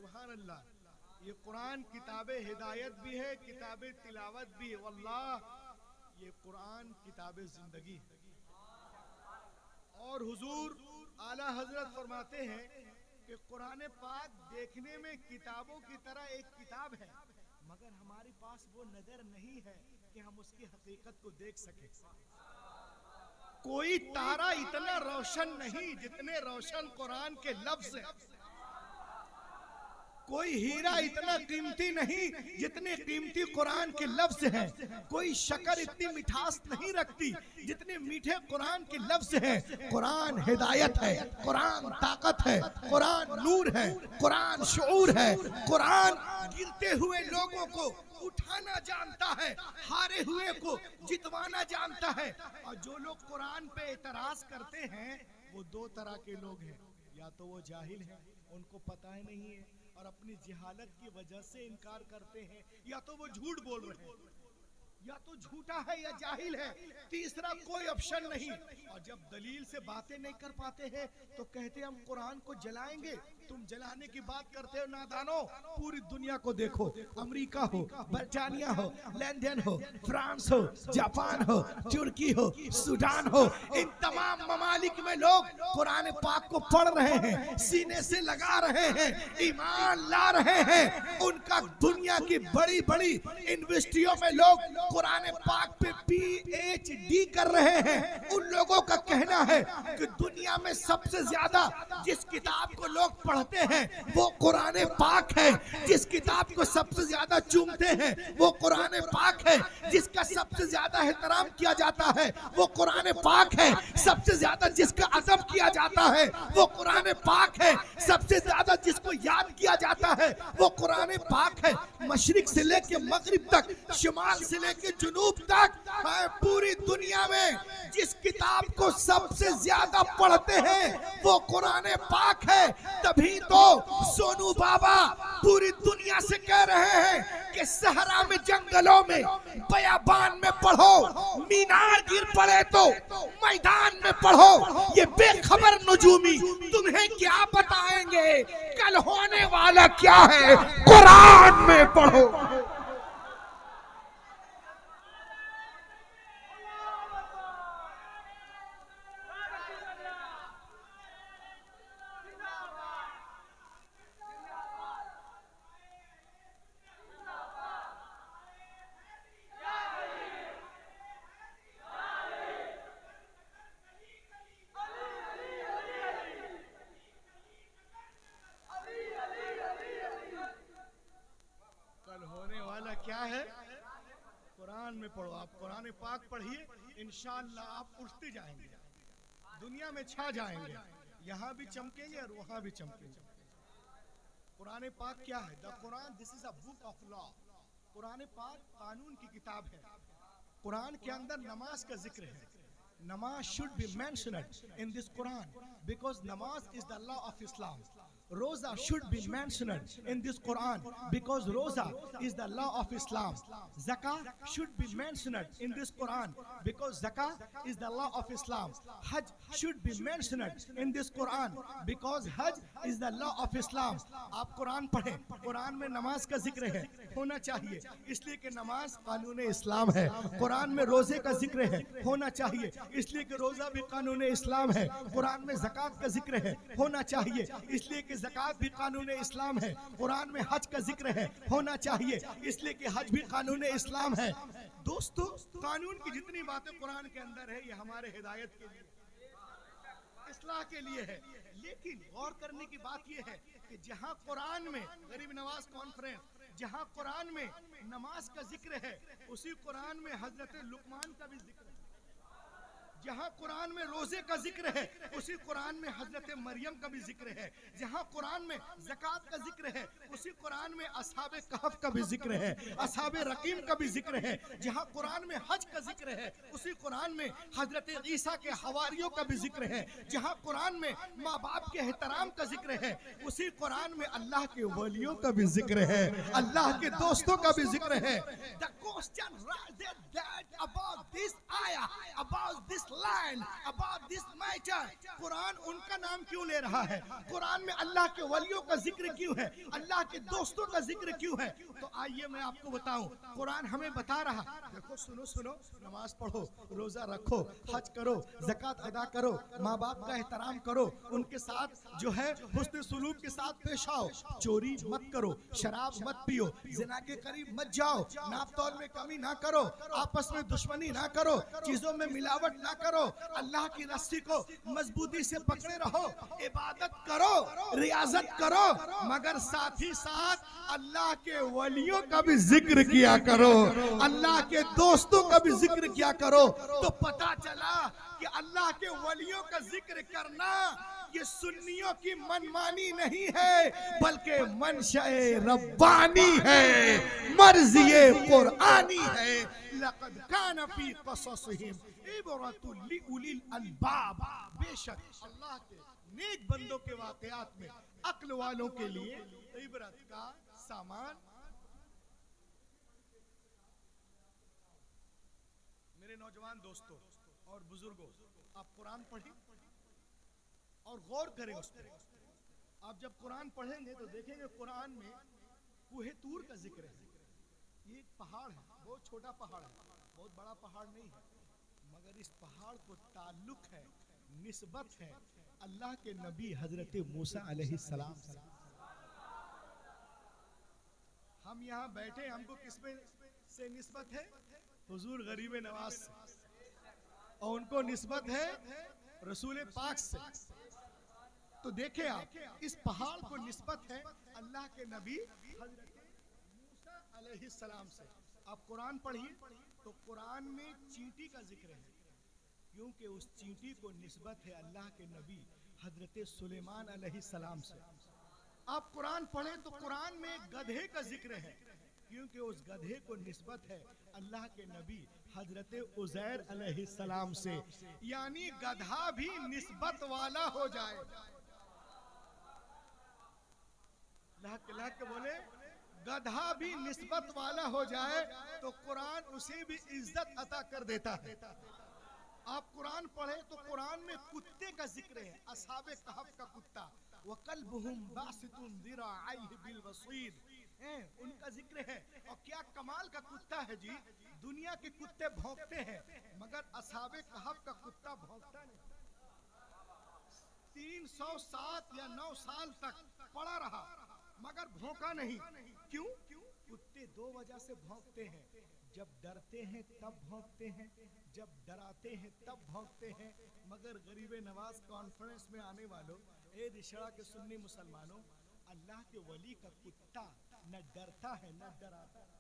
سبحان اللہ. یہ قرآن کتاب ہدایت بھی ہے, کتاب تلاوت بھی ہے. واللہ یہ قرآن کتاب زندگی ہے. اور حضور اعلیٰ حضرت فرماتے ہیں کہ قرآن پاک دیکھنے میں کتابوں کی طرح ایک کتاب ہے, مگر ہمارے پاس وہ نظر نہیں ہے کہ ہم اس کی حقیقت کو دیکھ سکیں. کوئی تارا اتنا روشن نہیں جتنے روشن قرآن کے لفظ ہیں. کوئی ہیرا اتنا قیمتی نہیں جتنے قیمتی قرآن کے لفظ ہیں. کوئی شکر اتنی مٹھاس نہیں رکھتی جتنے میٹھے قرآن کے لفظ ہیں. قرآن ہدایت ہے, قرآن طاقت ہے, قرآن نور ہے, قرآن شعور ہے. قرآن گرتے ہوئے لوگوں کو اٹھانا جانتا ہے, ہارے ہوئے کو جتوانا جانتا ہے. اور جو لوگ قرآن پہ اعتراض کرتے ہیں وہ دو طرح کے لوگ ہیں. یا تو وہ جاہل ہیں, ان کو پتہ ہی نہیں ہے اور اپنی جہالت کی وجہ سے انکار کرتے ہیں, یا تو وہ جھوٹ بول رہے ہیں, یا تو جھوٹا ہے یا جاہل ہے. تیسرا کوئی آپشن نہیں. اور جب دلیل سے باتیں نہیں کر پاتے ہیں تو کہتے ہیں ہم قرآن کو جلائیں گے. تم جلانے کی بات کرتے ہو نادانو. پوری دنیا کو دیکھو, امریکہ ہو, برطانیہ ہو, لندن ہو, فرانس ہو, جاپان ہو, ترکی ہو, سوڈان ہو, ان تمام ممالک میں لوگ قرآن پاک کو پڑھ رہے ہیں, سینے سے لگا رہے ہیں, ایمان لا رہے ہیں. ان کا دنیا کی بڑی بڑی یونیورسٹیوں میں لوگ قرآن پاک پہ PhD کر رہے ہیں. ان لوگوں کا کہنا ہے کہ دنیا میں سب سے زیادہ جس کتاب کو لوگ پڑھتے ہیں وہ قرآن پاک ہے. جس کتاب کو سب سے زیادہ چومتے ہیں وہ قرآن پاک ہے. جس کا سب سے زیادہ احترام کیا جاتا ہے وہ قرآن پاک ہے. سب سے زیادہ جس کا ادب کیا جاتا ہے وہ قرآن پاک ہے. سب سے زیادہ جس کو یاد کیا جاتا ہے وہ قرآن پاک ہے. مشرق سے لے کے مغرب تک, شمال سے لے کے جنوب تک, پوری دنیا میں جس کتاب کو سب سے زیادہ پڑھتے ہیں وہ قرآن پاک ہے. تبھی تو سونو بابا پوری دنیا سے کہہ رہے ہیں کہ صحرا میں, جنگلوں میں, بیابان میں پڑھو, مینار گر پڑے تو میدان میں پڑھو. یہ بے خبر نجومی تمہیں کیا بتائیں گے کل ہونے والا کیا ہے, قرآن میں پڑھو. کیا ہے, قرآن میں پڑھو. آپ قرآن پاک پڑھیے, انشاءاللہ آپ اٹھتے جائیں گے, دنیا میں چھا جائیں گے. یہاں بھی چمکیں گے اور وہاں بھی چمکیں گے. قرآن پاک کیا ہے؟ دا قرآن, دس از اے بک آف لا. قرآن پاک قانون کی کتاب ہے. قرآن کے اندر نماز کا ذکر ہے. Namaz should be mentioned in this Quran because namaz is the law of Islam. Roza should be mentioned in this Quran because Roza is the law of Islam. Zakah should be mentioned in this Quran because Zakah is the law of Islam. Hajj should be mentioned in this Quran because Hajj is the law of Islam. آپ قرآن پڑھیں, قرآن میں نماز کا ذکر ہے, ہونا چاہیے, اس لیے کہ نماز قانون اسلام ہے. قرآن میں روزے کا ذکر ہے, ہونا چاہیے, اس لیے کہ روزہ بھی قانون اسلام ہے. قرآن میں زکوٰۃ کا ذکر ہے, ہونا چاہیے, اس لیے کہ زکوٰۃ بھی قانون اسلام ہے. قرآن میں حج کا ذکر ہے, ہونا چاہیے, اس لیے کہ حج بھی قانون اسلام ہے. دوستو, قانون کی جتنی باتیں قرآن کے اندر ہے یہ ہمارے ہدایت کے لیے, اصلاح کے لیے ہے. لیکن غور کرنے کی بات یہ ہے کہ جہاں قرآن میں غریب نواز کانفرنس, جہاں قرآن میں نماز کا ذکر ہے, اسی قرآن میں حضرت لقمان کا بھی ذکر ہے. جہاں قرآن میں روزے کا ذکر ہے, اسی قرآن میں حضرت مریم کا بھی ذکر ہے. جہاں قرآن میں زکوٰۃ کا ذکر ہے, اسی قرآن میں اصحاب کہف کا بھی ذکر ہے, اصحاب رقیم کا بھی ذکر ہے. جہاں قرآن میں حج کا ذکر ہے, اسی قرآن میں حضرت عیسیٰ کے حواریوں کا بھی ذکر ہے. جہاں قرآن میں ماں باپ کے احترام کا ذکر ہے, اسی قرآن میں اللہ کے ولیوں کا بھی ذکر ہے, اللہ کے دوستوں کا بھی ذکر ہے. The question that about this ayah, about this land, about this matter. قرآن ان کا نام کیوں لے رہا ہے؟ قرآن میں اللہ کے ولیوں کا ذکر کیوں ہے؟ اللہ کے دوستوں کا ذکر کیوں ہے؟ تو آئیے میں آپ کو بتاؤں، قرآن ہمیں بتا رہا، دیکھو سنو، نماز پڑھو، روزہ رکھو، حج کرو، زکوٰۃ ادا کرو، ماں باپ کا احترام کرو، ان کے ساتھ جو ہے حسن سلوک کے ساتھ پیش آؤ، چوری مت کرو، شراب مت پیو، زنا کے قریب مت جاؤ، ناپ تول میں کمی نہ کرو، آپس میں دشمنی نہ کرو، چیزوں میں ملاوٹ نہ کرو، اللہ کی رسی کو مضبوطی سے پکڑے رہو، عبادت کرو، ریاضت کرو، مگر ساتھ ہی ساتھ اللہ کے ولیوں کا بھی ذکر کیا کرو، اللہ کے دوستوں کا بھی ذکر کیا کرو۔ تو پتا چلا کہ اللہ کے ولیوں کا ذکر کرنا یہ سنیوں کی منمانی نہیں ہے، بلکہ منشأ ربانی ہے، مرضی قرآنی ہے۔ لقد کان فی قصصہم عبرۃ لأولی الالباب، بے شک اللہ کے نیک بندوں کے واقعات میں عقل والوں کے لیے عبرت کا سامان۔ میرے نوجوان دوستوں اور بزرگوں، آپ قرآن پڑھیں اور غور کریں اس پر۔ آپ جب قرآن پڑھیں گے تو دیکھیں گے قرآن میں کوہ طور کا ذکر ہے۔ یہ ایک پہاڑ ہے، بہت چھوٹا پہاڑ ہے، بہت بڑا پہاڑ نہیں ہے، مگر اس پہاڑ کو تعلق ہے، نسبت ہے اللہ کے نبی حضرت موسیٰ علیہ السلام سے۔ ہم یہاں بیٹھے، ہم کو کس میں سے نسبت ہے؟ حضور غریب نواز سے، اور ان کو نسبت ہے رسول پاک سے۔ تو دیکھیں آپ، اس پہاڑ کو نسبت ہے اللہ کے نبی حضرت موسیٰ علیہ السلام سے۔ آپ قرآن پڑھیے تو قرآن میں چینٹی کا ذکر ہے، کیونکہ اس چینٹی کو نسبت ہے اللہ کے نبی حضرت سلیمان علیہ السلام سے۔ آپ قرآن پڑھیں تو قرآن میں گدھے کا ذکر ہے، کیونکہ اس گدھے کو نسبت ہے اللہ کے نبی حضرت عزیر علیہ السلام سے۔ یعنی گدھا بھی نسبت والا ہو جائے، اللہ کے بولے گدھا بھی نسبت والا ہو جائے تو قرآن اسے بھی عزت عطا کر دیتا ہے۔ آپ قرآن پڑھیں تو قرآن میں کتے کا ذکر ہے، اصحاب کہف کا کتا، وَقَلْبُهُمْ بَاسِطٌ ذِرَاعَيْهِ بِالْوَصِيدِ، ان کا ذکر ہے۔ اور کیا کمال کا کتا ہے جی، دنیا کے کتے بھونکتے ہیں مگر اصحاب کہف کا کتا بھونکتا نہیں۔ 307 یا 9 سال تک پڑا رہا مگر بھونکا نہیں۔ کیوں؟ کتے دو وجہ سے بھونکتے ہیں، جب ڈرتے ہیں تب بھونکتے ہیں، جب ڈراتے ہیں تب بھونکتے ہیں۔ مگر غریب نواز کانفرنس میں آنے والوں، اے رشڑا کے سنی مسلمانوں، اللہ کے ولی کا کتا نہ ڈرتا ہے نہ ڈراتا ہے۔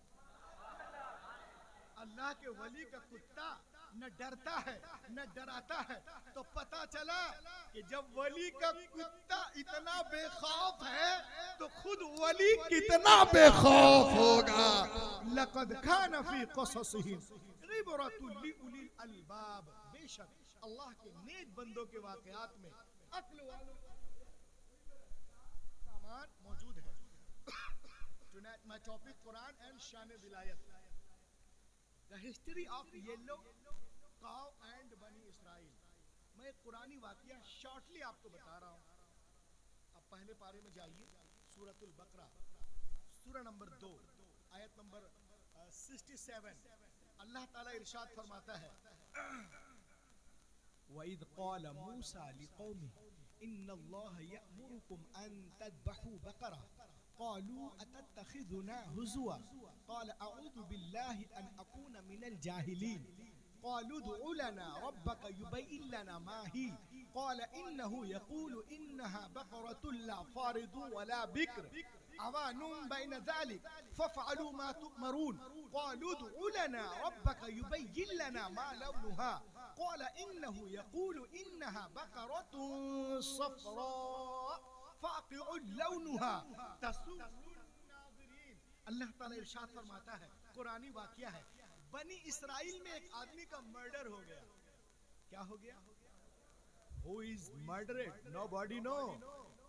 اللہ کے ولی کا کتا نہ ڈرتا ہے نہ ڈراتا ہے، تو پتا چلا کہ جب ولی کا کتا اتنا بے خوف ہے تو خود ولی کتنا بے خوف ہوگا۔ لقد کان فی قصصہم عبرۃ لأولی الالباب، بے شک اللہ کے نیک بندوں کے واقعات میں عقل والوں کا سامان موجود ہے۔ Tonight my topic Quran and شان ولایت، the history of yellow cow and بنی اسرائیل۔ میں ایک قرآنی واقعہ شارٹلی آپ کو بتا رہا ہوں۔ اب پہلے پارے میں جائیے، سورۃ البقرہ، سورہ نمبر 2، آیت نمبر 67۔ اللہ تعالیٰ ارشاد فرماتا ہے، وَإِذْ قَالَ مُوسَى لِقَوْمِهِ إِنَّ اللَّهَ يَأْمُرُكُمْ أَن تَذْبَحُوا بَقَرَةً قالوا أتتخذنا هزوا قال أعوذ بالله أن أكون من الجاهلين قالوا ادع لنا ربك يبين لنا ما هي قال إنه يقول إنها بقرة لا فارض ولا بكر عوان بين ذلك فافعلوا ما تؤمرون قالوا ادع لنا ربك يبين لنا ما لونها قال إنه يقول إنها بقرة صفراء فاقع لونها تسر الناظرین۔ اللہ تعالیٰ ارشاد فرماتا ہے، قرآنی واقعہ ہے، بنی اسرائیل میں ایک آدمی کا مرڈر ہو گیا۔ کیا ہو گیا؟ Who is murdered? Nobody know.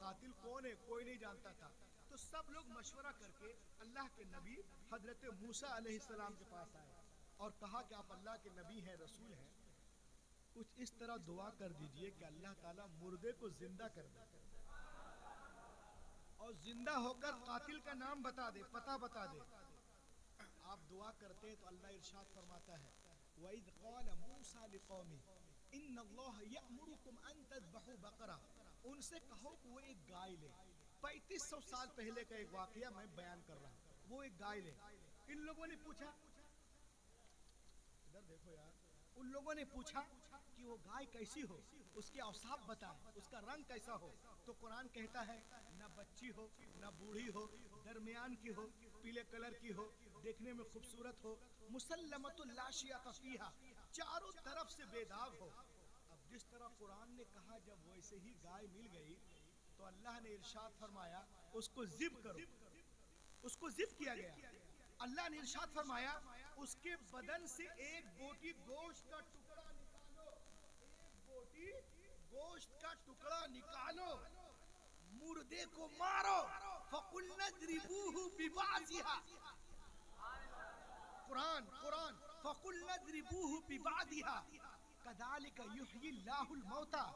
قاتل کون ہے کوئی نہیں جانتا تھا۔ تو سب لوگ مشورہ کر کے اللہ کے نبی حضرت موسیٰ علیہ السلام کے پاس آئے اور کہا کہ آپ اللہ کے نبی ہیں، رسول ہیں، کچھ اس طرح دعا کر دیجئے کہ اللہ تعالیٰ مردے کو زندہ کر دے اور زندہ ہو کر قاتل کا نام بتا دے، پتہ بتا دے. آپ دعا کرتے ہیں تو اللہ ارشاد فرماتا ہے وَإِذْ قَالَ مُوسَىٰ لِقَوْمِهِ إِنَّ اللَّهَ يَأْمُرُكُمْ أَن تَذْبَحُوا بَقَرَةً. ان سے کہو کہ وہ ایک گائے لے. 3500 سال پہلے کا ایک واقعہ میں بیان کر رہا ہوں. وہ ایک گائے لے. ان لوگوں نے پوچھا، ادھر دیکھو یار، ان لوگوں نے پوچھا کہ وہ گائے کیسی ہو، اس کے اوصاف بتائیں، اس کا رنگ کیسا ہو. تو قرآن کہتا ہے نہ بچی ہو نہ بوڑھی ہو، درمیان کی ہو، پیلے کلر کی ہو، دیکھنے میں خوبصورت ہو، مسلمۃ لا شیاۃ فیہا، چاروں طرف سے بے داغ ہو. اب جس طرح قرآن نے کہا جب ویسے ہی گائے مل گئی تو اللہ نے ارشاد فرمایا اس کو ذبح کرو. اس کو ذبح کیا گیا. اللہ نے ارشاد فرمایا اس کے بدن سے ایک بوٹی گوشت کا ٹکڑا نکالو، ایک بوٹی گوشت کا ٹکڑا نکالو، مردے کو مارو، فَقُلْنَا اضْرِبُوهُ بِبَعْضِهَا. قرآن فَقُلْنَا اضْرِبُوهُ بِبَعْضِهَا كَذَلِكَ يُحْيِي اللَّهُ الْمَوْتَى.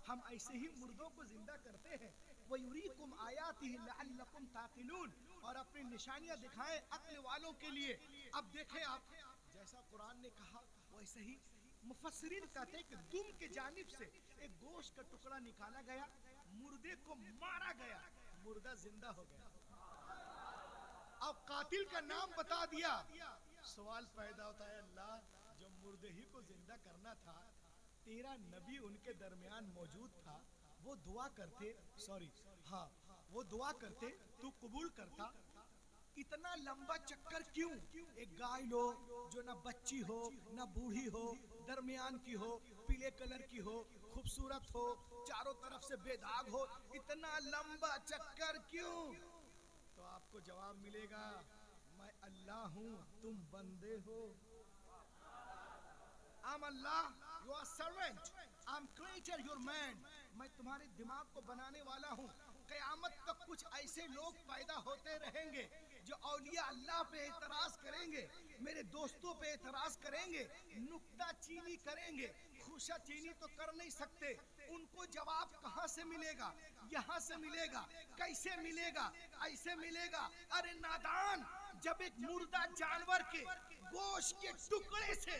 ہم ایسے ہی مردوں کو زندہ کرتے ہیں. وَيُرِيكُمْ آيَاتِهِ لَعَلَّكُمْ تَعْقِلُونَ، اور اپنی نشانیاں دکھائیں عقل والوں کے لیے. اب دیکھیں آپ، جیسا قرآن نے کہا ویسے ہی مفسرین کہتے ہیں کہ دم کے جانب سے ایک گوشت کا ٹکڑا نکالا گیا، مردے کو مارا گیا، مردہ زندہ ہو گیا. اب قاتل کا نام بتا دیا. سوال پیدا ہوتا ہے اللہ جو مردے ہی کو زندہ کرنا تھا، تیرا نبی ان کے درمیان موجود تھا، وہ دعا کرتے، وہ دعا کرتے تو قبول کرتا. اتنا لمبا چکر کیوں؟ ایک گائے لو جو نہ بچی ہو نہ بوڑھی ہو، درمیان کی ہو، پیلے کلر کی ہو، خوبصورت ہو، چاروں طرف سے بے داغ ہو، اتنا لمبا چکر کیوں؟ تو آپ کو جواب ملے گا میں اللہ ہوں، تم بندے ہو. I'm Allah, you are servant. I'm creator, your man. میں تمہارے دماغ کو بنانے والا ہوں. قیامت تک کچھ ایسے لوگ پیدا ہوتے رہیں گے جو اولیاء اللہ پہ اعتراض کریں گے، میرے دوستوں پہ اعتراض کریں گے، نکتہ چینی کریں گے. خوشہ چینی تو کر نہیں سکتے. ان کو جواب کہاں سے ملے گا؟ یہاں سے ملے گا. کیسے ملے گا؟ ایسے ملے گا. ارے نادان، جب ایک مردہ جانور کے گوشت کے ٹکڑے سے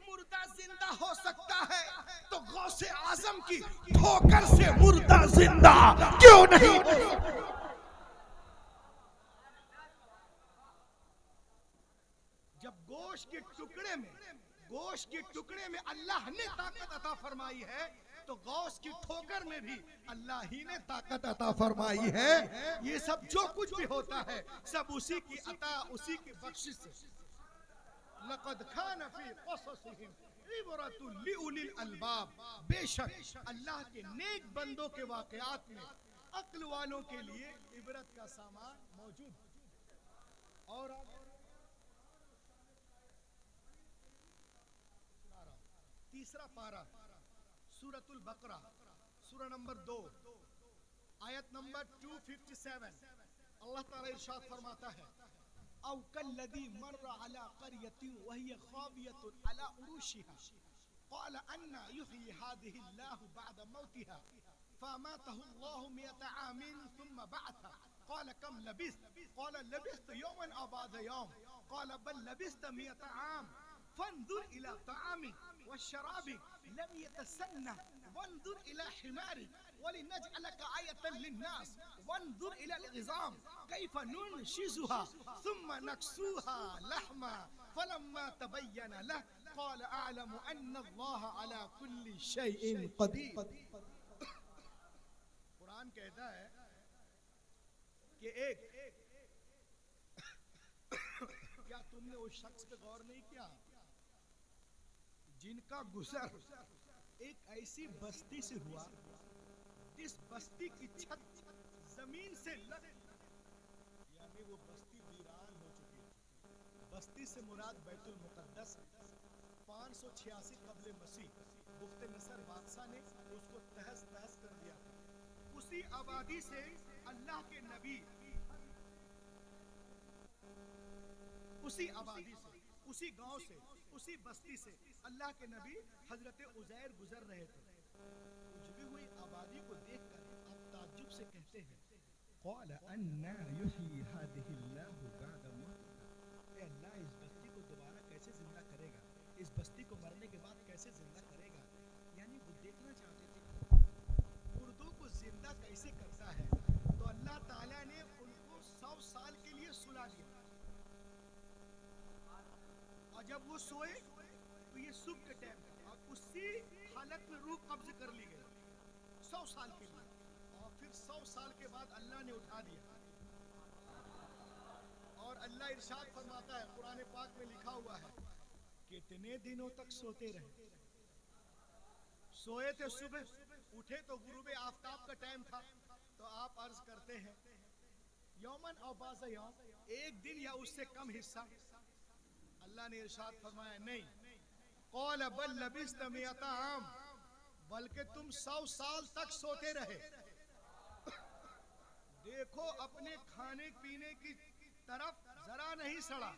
مردہ زندہ ہو سکتا ہے تو غوث اعظم کی ٹھوکر سے مردہ زندہ کیوں نہیں ہو سکتا؟ جب گوشت کے ٹکڑے میں اللہ نے طاقت عطا فرمائی ہے تو غوث کی ٹھوکر میں بھی اللہ ہی نے طاقت عطا فرمائی ہے. یہ سب جو کچھ بھی ہوتا ہے سب اسی کی عطا، اسی کی بخشش سے. لقد كان في قصصهم عبرة لأولي الألباب. بے شک اللہ کے نیک بندوں کے واقعات میں عقل والوں کے لیے عبرت کا سامان موجود. اور تیسرا پارہ سورۃ البقرہ، سورہ نمبر 2 آیت نمبر 257. اللہ تعالی ارشاد فرماتا ہے او کالذی مر علی قریۃ وہی خاویۃ علی عروشها قال ان یحیی هذه اللہ بعد موتها فاماته اللہ 100 عام ثم بعثه قال كم لبثت قال لبثت يوما او بعض يوم قال بل لبثت 100 عام فانظر الى طعامك والشرابك لم يتسنه وانظر الى حمارك ولنجعلك آية للناس وانظر الى العظام كيف ننشزها ثم نكسوها لحما فلما تبين له قال اعلم ان الله على كل شيء قدير. قرآن کہتا ہے کہ کیا تم نے اس شخص پہ غور نہیں کیا جن کا گزر ایک ایسی بستی سے ہوا جس بستی کی چھت زمین سے لگ، یعنی وہ بستی ویران ہو چکی ہے. بستی سے مراد بیت المقدس. 586 قبل مسیح بخت نصر بادشاہ نے اس کو تہس نہس کر دیا. اسی آبادی سے اللہ کے نبی، اسی گاؤں سے, اسی بستی سے اللہ کے نبی حضرت عزیر گزر رہے تھے. اجڑی ہوئی آبادی کو دیکھ کر آپ تعجب سے کہتے ہیں قال انا یحیی هذه الله بعد موتها, اے اللہ اس بستی کو دوبارہ کیسے زندہ کرے گا, اس بستی کو مرنے کے بعد کیسے زندہ کرے گا. یعنی وہ دیکھنا چاہتے تھے مردوں کو زندہ کیسے کرتا ہے. تو اللہ تعالیٰ نے ان کو 100 سال کے لیے سلا دیا, اور جب وہ سوئے تو یہ صبح کے ٹائم تھا, اور اسی حالت میں روح قبض کر لی گئی 100 سال کے لیے, اور پھر 100 سال کے بعد اللہ نے اٹھا دیا. اور اللہ ارشاد فرماتا ہے, قرآن پاک میں لکھا ہوا ہے, کتنے دنوں تک سوتے رہے. سوئے تھے صبح, اٹھے تو غروب آفتاب کا ٹائم تھا. تو آپ عرض کرتے ہیں یومن او بعض یوم, ایک دن یا اس سے کم حصہ. اللہ نے ارشاد فرمایا نہیں, قال بل لبثت 100 عام, بلکہ تم 100 سال تک سوتے رہے. دیکھو اپنے کھانے پینے کی طرف ذرا نہیں سڑا,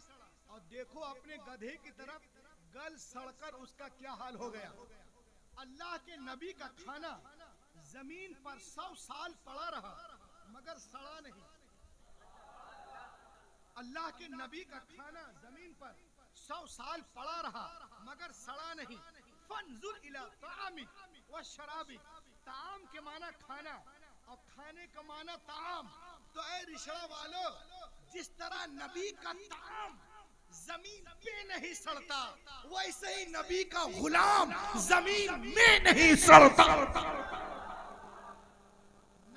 اور دیکھو اپنے گدھے کی طرف گل سڑ کر اس کا کیا حال ہو گیا. اللہ کے نبی کا کھانا زمین پر 100 سال پڑا رہا مگر سڑا نہیں. اللہ کے نبی کا کھانا زمین پر 100 سال پڑا رہا مگر سڑا نہیں. فانظر الی طعامک و شرابک, طعام کے معنی کھانا اور کھانے کا معنی طعام. تو اے رشڑا والو, جس طرح نبی کا طعام زمین پہ نہیں سڑتا, ویسے ہی نبی کا غلام زمین میں نہیں سڑتا.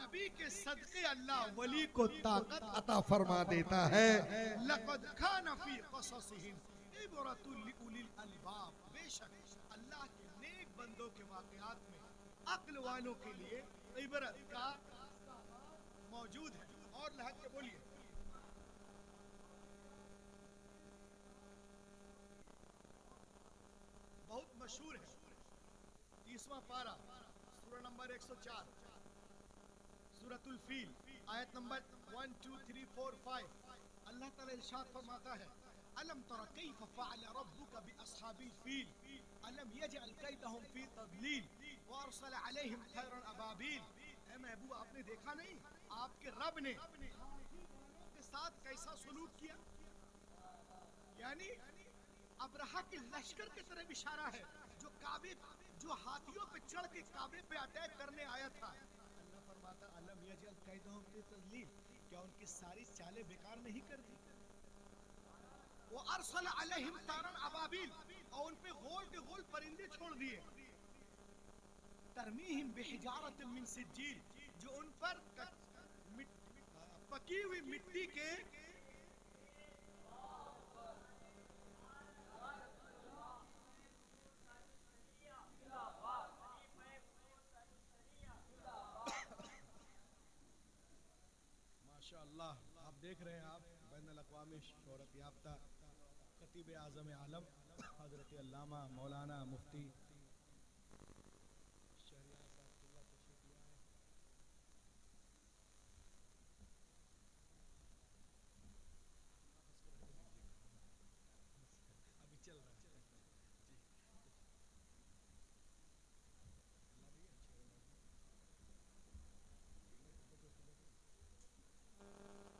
نبی کے صدقے اللہ ولی کو طاقت عطا فرما دیتا ہے. لقد کان فی قصصہم عبرۃ لأولی الالباب, بے شک اللہ کے نیک بندوں کے واقعات میں عقل والوں کے لیے عبرت کا موجود ہے. اور لحظ کے بولیے, بہت مشہور ہے 30واں پارہ سورہ نمبر 104 سورۃ الفیل آیت نمبر 1 2 3 4 5. اللہ تعالی ارشاد فرماتا ہے الم تر کیف فعل ربک باصحاب الفیل الم یجعل کیدہم فی تضلیل وارسل علیہم طیرا ابابیل. اے محبوب, آپ نے دیکھا نہیں آپ کے رب نے کے ساتھ کیسا سلوک کیا. یعنی ابرہہ کے لشکر کی طرف اشارہ ہے جو کعبے, جو ہاتھیوں پہ چڑھ کے کعبے پہ اٹیک کرنے آیا تھا. اللہ فرماتا الم یجعل کیدہم فی تضلیل, کیا ان کی ساری چالیں بیکار نہیں کر دی. وارسل علیہم طیرا ابابیل, اور ان پہ غول کے غول پرندے چھوڑ دیے. ترمیہم بحجارۃ من سجیل, جو ان پر پکی ہوئی مٹی کے ماشاءاللہ. آپ دیکھ رہے ہیں, آپ بین الاقوامی شہرت یافتہ خطیب اعظم عالم حضرت علامہ مولانا مفتی ابھی چل رہا ہے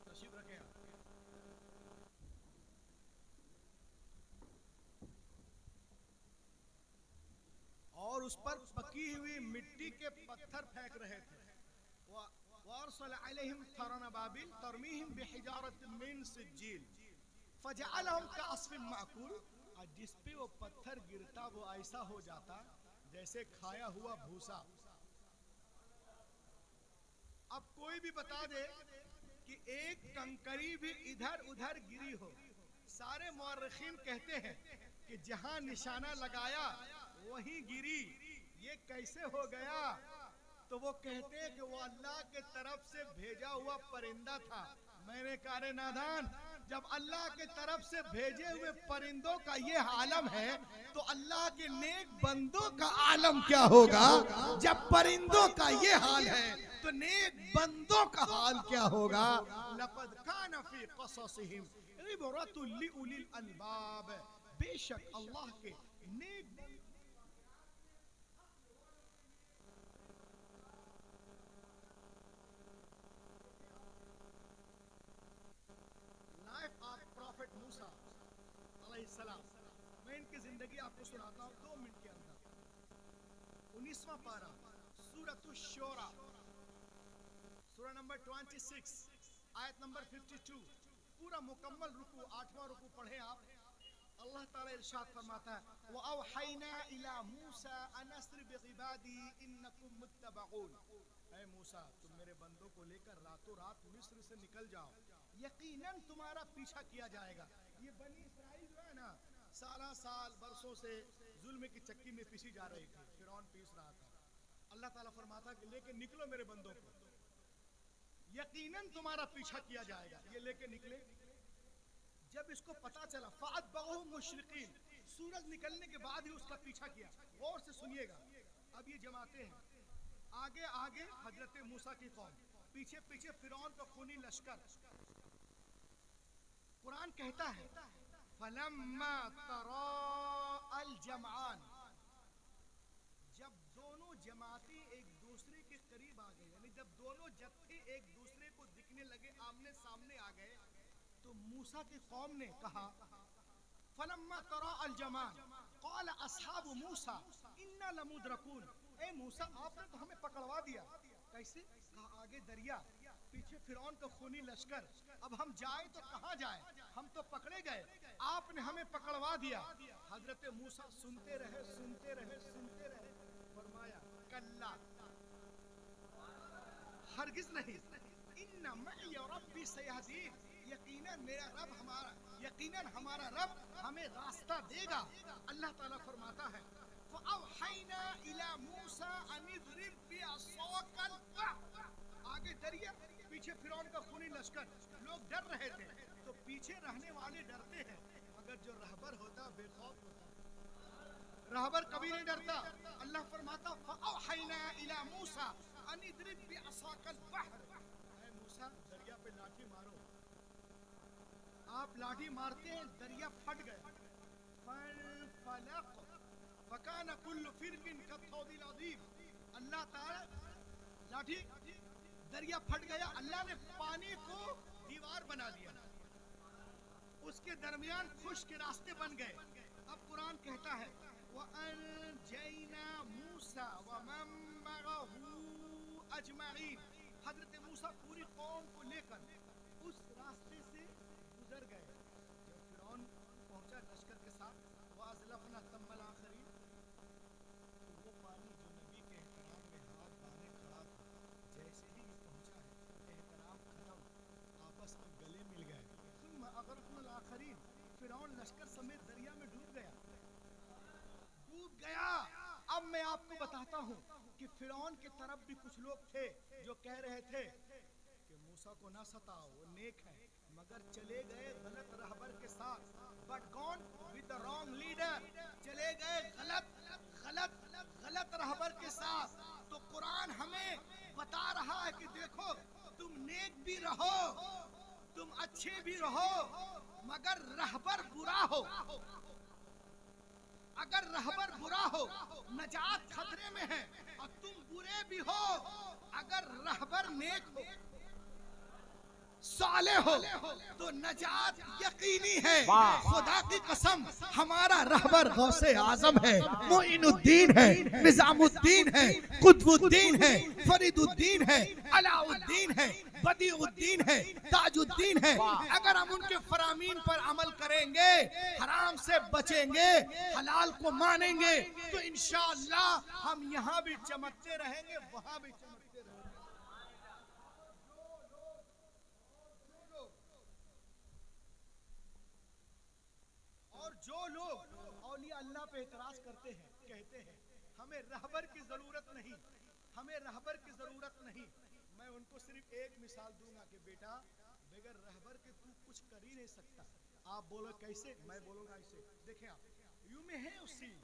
تشریف رکھیں. اور اس پر پکی ہوئی مٹی کے پتھر پھینک رہے تھے. وارسل علیہم طیرا ابابیل ترمیہم بحجارۃ من سجیل فجعلہم کعصف مأکول, اور جس پہ وہ پتھر گرتا وہ ایسا ہو جاتا جیسے کھایا ہوا بھوسا. اب کوئی بھی بتا دے کہ ایک کنکری بھی ادھر ادھر گری ہو, سارے مورخین کہتے ہیں کہ جہاں نشانہ لگایا وہیں گری. یہ کیسے ہو گیا؟ تو وہ کہتے ہیں کہ وہ اللہ کے طرف سے بھیجا ہوا پرندہ تھا. میں نے کہا رے نادان, جب اللہ کے طرف سے بھیجے ہوئے پرندوں کا یہ عالم ہے تو اللہ کے نیک بندوں کا عالم کیا ہوگا؟ جب پرندوں کا یہ حال ہے تو نیک بندوں کا حال کیا ہوگا؟ لقد کان فی قصصہم عبرۃ لأولی الالباب, بے شک اللہ کے نیک لائف آف پروفٹ موسیٰ علیہ السلام. میں ان کی زندگی آپ کو سناتا ہوں 2 منٹ کے اندر. 19واں پارہ سورۃ الشورى سورہ نمبر 26 آیت نمبر 52 پورا مکمل رکوع 8واں رکوع پڑھیں آپ. اللہ تعالیٰ ارشاد فرماتا ہے وَأَوْحَيْنَا إِلَى مُوسَىٰ أَنْ أَسْرِ بِعِبَادِي إِنَّكُمْ مُتَّبَعُونَ. اے موسیٰ تم میرے بندوں کو لے کر راتوں رات مصر سے نکل جاؤ، یقیناً تمہارا پیچھا کیا جائے گا. یہ بنی اسرائیل جو ہے نا سالہ سال برسوں سے ظلم کی چکی میں پیسی جا رہی تھی، فرعون پیس رہا تھا. اللہ تعالیٰ فرماتا کہ لے کے نکلو میرے بندوں کو، یقیناً تمہارا پیچھا کیا جائے گا. یہ لے کے نکلے. جب اس کو پتا چلا فَأَتْبَعُوهُم مُشْرِقِينَ، سورج نکلنے کے بعد ہی اس کا پیچھا کیا. غور سے سنیے گا. اب یہ جماعتیں ہیں، آگے آگے حضرت موسیٰ کی قوم، پیچھے پیچھے فرعون کا خونی لشکر. قرآن کہتا ہے فَلَمَّا تَرَاءَ الْجَمْعَانِ، جب دونوں جماعتیں ایک دوسرے کے قریب آ گئے، یعنی جب دونوں جتھے ایک دوسرے کو دکھنے لگے، آمنے سامنے آ گئے، تو موسیٰ کی قوم نے کہا فَلَمَّا تَرَاءَ الْجَمْعَانِ قَالَ أَصْحَابُ مُوسَىٰ إِنَّا لَمُدْرَكُونَ. اے موسیٰ آپ نے تو ہمیں پکڑوا دیا. کیسے؟ کہا آگے دریا، پیچھے فرعون کا خونی لشکر، اب ہم جائیں تو کہاں جائیں، ہم تو پکڑے گئے، آپ نے ہمیں پکڑوا دیا. حضرت موسیٰ سنتے رہے سنتے رہے سنتے رہے. فرمایا کلا، ہرگز نہیں، ان معی ربی سیہدین، یقیناً ہمارا رب ہمیں راستہ دے گا. اللہ تعالیٰ فرماتا ہے فَأَوْحَيْنَا إِلَى مُوسَىٰ أَنِ اضْرِب بِعَصَاكَ الْبَحْرَ. آگے دریا، پیچھے فرعون کا خونی لشکر. لوگ ڈر رہے تھے تو پیچھے رہنے والے ڈرتے ہیں، مگر جو رہبر ہوتا بے خوف ہوتا. رہبر کبھی نہیں ڈرتا. اللہ فرماتا فَأَوْحَيْنَا إِلَى مُوسَىٰ أَنِ اضْرِب بِعَصَاكَ الْبَحْرَ. اے موسیٰ دریا پہ لاٹھی مارو. آپ لاٹھی مارتے ہیں، دریا پھٹ گیا. فَانْفَلَقَ فَكَانَ كُلُّ فِرْقٍ كَالطَّوْدِ الْعَظِيمِ. اللہ تعالی لاٹھی، دریا پھٹ گیا. اللہ نے پانی کو دیوار بنا دیا، اس کے درمیان خشک کے راستے بن گئے. اب قرآن کہتا ہے وَأَنْجَيْنَا مُوسَىٰ وَمَن مَّعَهُ أَجْمَعِينَ. حضرت موسیٰ پوری قوم کو لے کر اس راستے سے گزر گئے. جب فرعون پہنچا لشکر کے ساتھ وَأَزْلَفْنَا ثَمَّ الْآخَرِينَ، تو وہ پانی جو نبی کے احترام میں ہاتھ باندھے کھڑا تھا، جیسے ہی پہنچا ہے احترام ختم، آپس میں گلے مل گئے. ثُمَّ أَغْرَقْنَا الْآخَرِينَ. فرعون لشکر سمیت دریا میں ڈوب گیا. اب میں آپ کو بتاتا ہوں کہ فرعون کی طرف بھی کچھ لوگ تھے جو کہہ رہے تھے کہ موسیٰ کو نہ ستاؤ، وہ نیک ہے، مگر چلے گئے غلط رہبر کے ساتھ. But gone with the wrong leader. چلے گئے غلط رہبر کے ساتھ. تو قرآن ہمیں بتا رہا ہے کہ دیکھو تم نیک بھی رہو، تم اچھے بھی رہو، مگر رہبر برا ہو. اگر رہبر برا ہو نجات خطرے میں ہے، اور تم برے بھی ہو اگر رہبر نیک ہو صالح ہو تو نجات یقینی ہے. خدا کی قسم ہمارا رہبر غوث اعظم ہے، معین الدین ہے، نظام الدین ہے، قطب الدین ہے، فرید الدین ہے، علاء الدین ہے، بدیع الدین ہے، تاج الدین ہے. اگر ہم ان کے فرامین پر عمل کریں گے، حرام سے بچیں گے، حلال کو مانیں گے، تو انشاءاللہ ہم یہاں بھی چمکتے رہیں گے، وہاں بھی چمکتے رہیں گے. اور جو لوگ اولیاء اللہ پہ اعتراض کرتے ہیں، کہتے ہیں ہمیں رہبر کی ضرورت نہیں، ہمیں رہبر کی ضرورت نہیں، میں ان کو صرف ایک مثال دوں گا کہ بیٹا بغیر رہبر کے تو کچھ کر ہی نہیں سکتا. آپ بولو کیسے؟ میں بولوں گا ایسے. دیکھیں آپ You may have seen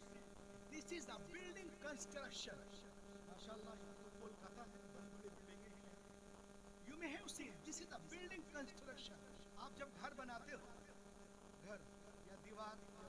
this is a building construction. ماشاءاللہ یہ تو کولکاتہ ہے، بڑی بڑی بلڈنگیں ہیں. You may have seen this is a building construction. آپ جب گھر بناتے ہو، گھر یا دیوار یا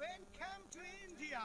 When came to India,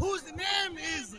Whose name is